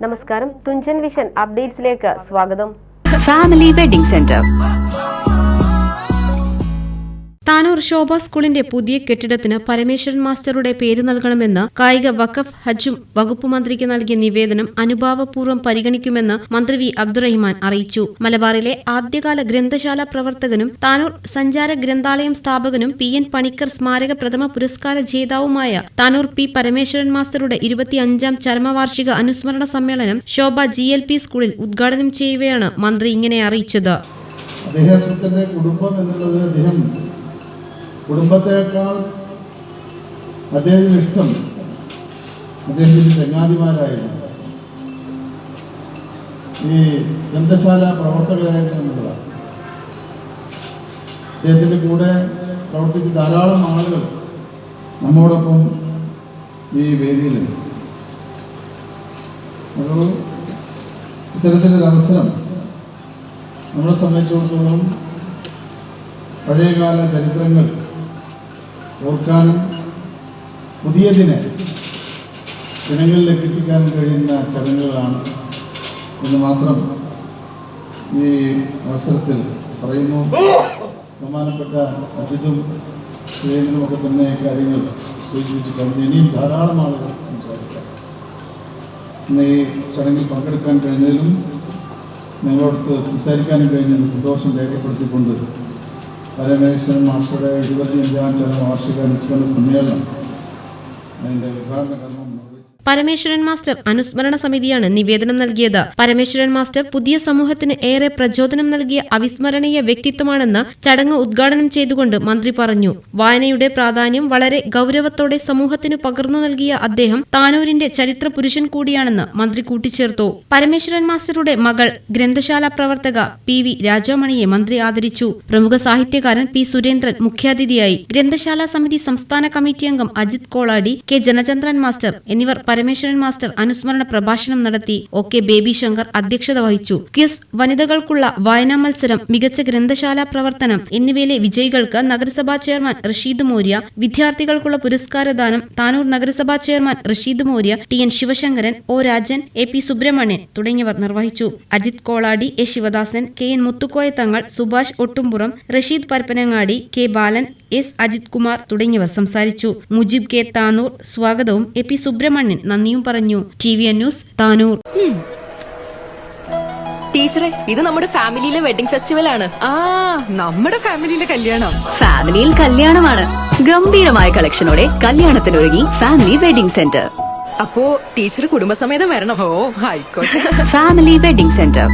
നമസ്കാരം, തുഞ്ചൻ വിഷൻ അപ്ഡേറ്റ്സിലേക്ക് സ്വാഗതം. Family wedding centre. Tanur Shobha സ്കൂളിന്റെ പുതിയ കെട്ടിടത്തിന് പരമേശ്വരൻ മാസ്റ്ററുടെ പേര് നൽകണമെന്ന് കായിക വഖഫ് ഹജ്ജും വകുപ്പ് മന്ത്രിക്ക് നൽകിയ നിവേദനം അനുഭാവപൂർവ്വം പരിഗണിക്കുമെന്ന് മന്ത്രി വി അബ്ദുറഹിമാൻ അറിയിച്ചു. മലബാറിലെ ആദ്യകാല ഗ്രന്ഥശാല പ്രവർത്തകനും താനൂർ സഞ്ചാര ഗ്രന്ഥാലയം സ്ഥാപകനും PN പണിക്കർ സ്മാരക പ്രഥമ പുരസ്കാര ജേതാവുമായ താനൂർ P പരമേശ്വരൻ മാസ്റ്ററുടെ 25ാം ചരമവാർഷിക അനുസ്മരണ സമ്മേളനം ശോഭ GLP സ്കൂളിൽ ഉദ്ഘാടനം ചെയ്യവെയാണ് മന്ത്രി ഇങ്ങനെ അറിയിച്ചത്. അദ്ദേഹത്തിന്റെ കുടുംബം എന്നുള്ളത് കുടുംബത്തെക്കാൾ അദ്ദേഹത്തിന് ഇഷ്ടം അദ്ദേഹത്തിന്റെ ചങ്ങാതിമാരായിരുന്നു, ഈ ഗ്രന്ഥശാല പ്രവർത്തകരായിരുന്നു എന്നുള്ളതാണ്. അദ്ദേഹത്തിന്റെ കൂടെ പ്രവർത്തിച്ച ധാരാളം ആളുകൾ നമ്മോടൊപ്പം ഈ വേദിയിലുണ്ട്. അപ്പോൾ ഇത്തരത്തിലൊരു അവസരം നമ്മളെ സംബന്ധിച്ചിടത്തോളം പഴയകാല ചരിത്രങ്ങൾ ഓർക്കാനും പുതിയതിനെ ജനങ്ങളിലേക്ക് എത്തിക്കാനും കഴിയുന്ന ചടങ്ങുകളാണ് എന്ന് മാത്രം ഈ അവസരത്തിൽ പറയുന്നു. ബഹുമാനപ്പെട്ട അജിതും സുരേന്ദ്രനുമൊക്കെ തന്നെ കാര്യങ്ങൾ സൂചിപ്പിച്ചു കഴിഞ്ഞു. ഇനിയും ധാരാളം ആളുകൾ സംസാരിക്കാം. ഇന്ന് ഈ ചടങ്ങിൽ പങ്കെടുക്കാൻ കഴിഞ്ഞതിലും നിങ്ങളോട് സംസാരിക്കാനും കഴിഞ്ഞതിന് സന്തോഷം രേഖപ്പെടുത്തിക്കൊണ്ട് പരമേശ്വരൻ മാസ്റ്ററുടെ 25ാം ചരമവാർഷിക അനുസ്മരണ സമ്മേളനം അതിന്റെ ഉദ്ഘാടന കർമ്മം പരമേശ്വരൻ മാസ്റ്റർ അനുസ്മരണ സമിതിയാണ് നിവേദനം നൽകിയത്. പരമേശ്വരൻ മാസ്റ്റർ പുതിയ സമൂഹത്തിന് ഏറെ പ്രചോദനം നൽകിയ അവിസ്മരണീയ വ്യക്തിത്വമാണെന്ന് ചടങ്ങ് ഉദ്ഘാടനം ചെയ്തുകൊണ്ട് മന്ത്രി പറഞ്ഞു. വായനയുടെ പ്രാധാന്യം വളരെ ഗൗരവത്തോടെ സമൂഹത്തിന് പകർന്നു നൽകിയ അദ്ദേഹം താനൂരിന്റെ ചരിത്ര പുരുഷൻ കൂടിയാണെന്ന് മന്ത്രി കൂട്ടിച്ചേർത്തു. പരമേശ്വരൻ മാസ്റ്ററുടെ മകൾ ഗ്രന്ഥശാല പ്രവർത്തക PV രാജാമണിയെ മന്ത്രി ആദരിച്ചു. പ്രമുഖ സാഹിത്യകാരൻ P സുരേന്ദ്രൻ മുഖ്യാതിഥിയായി. ഗ്രന്ഥശാല സമിതി സംസ്ഥാന കമ്മിറ്റി അംഗം അജിത് കോളാടി, K ജനചന്ദ്രൻ മാസ്റ്റർ എന്നിവർ പരമേശ്വരൻ മാസ്റ്റർ അനുസ്മരണ പ്രഭാഷണം നടത്തി. OK ബേബി ശങ്കർ അധ്യക്ഷത വഹിച്ചു. ക്വിസ്, വനിതകൾക്കുള്ള വായനാ മത്സരം, മികച്ച ഗ്രന്ഥശാല പ്രവർത്തനം എന്നിവയിലെ വിജയികൾക്ക് നഗരസഭാ ചെയർമാൻ റഷീദ് മോര്യ, വിദ്യാർത്ഥികൾക്കുള്ള പുരസ്കാരദാനം താനൂർ നഗരസഭാ chairman Rasheed Morya, TN Sivasankaran, O Rajan, AP Subrahmanyan തുടങ്ങിയവർ നിർവഹിച്ചു. Ajith Koladi, A Sivadasan, KN Muthukoya Thangal, Subhash Ottumpuram, Rasheed Parappanangadi, K Balan, S Ajith Kumar തുടങ്ങിയവർ സംസാരിച്ചു. മുജിബ് K താനൂർ സ്വാഗതവും AP സുബ്രഹ്മണ്യൻ നന്ദിയും പറഞ്ഞു. TVN news Tanur. ടീച്ചറെ, ഇത് നമ്മുടെ ഫാമിലിയിലെ വെഡിംഗ് ഫെസ്റ്റിവൽ ആണ്. നമ്മുടെ ഫാമിലിയിലെ കല്യാണം. ഫാമിലിയിൽ കല്യാണമാണ്. ഗംഭീരമായ കളക്ഷനോടെ കല്യാണത്തിനൊരുങ്ങി ഫാമിലി വെഡിംഗ് സെന്റർ. അപ്പോ ടീച്ചർ കുടുംബസമേതം വരണം. ഓ ആയിക്കോട്ടെ. Family wedding centre.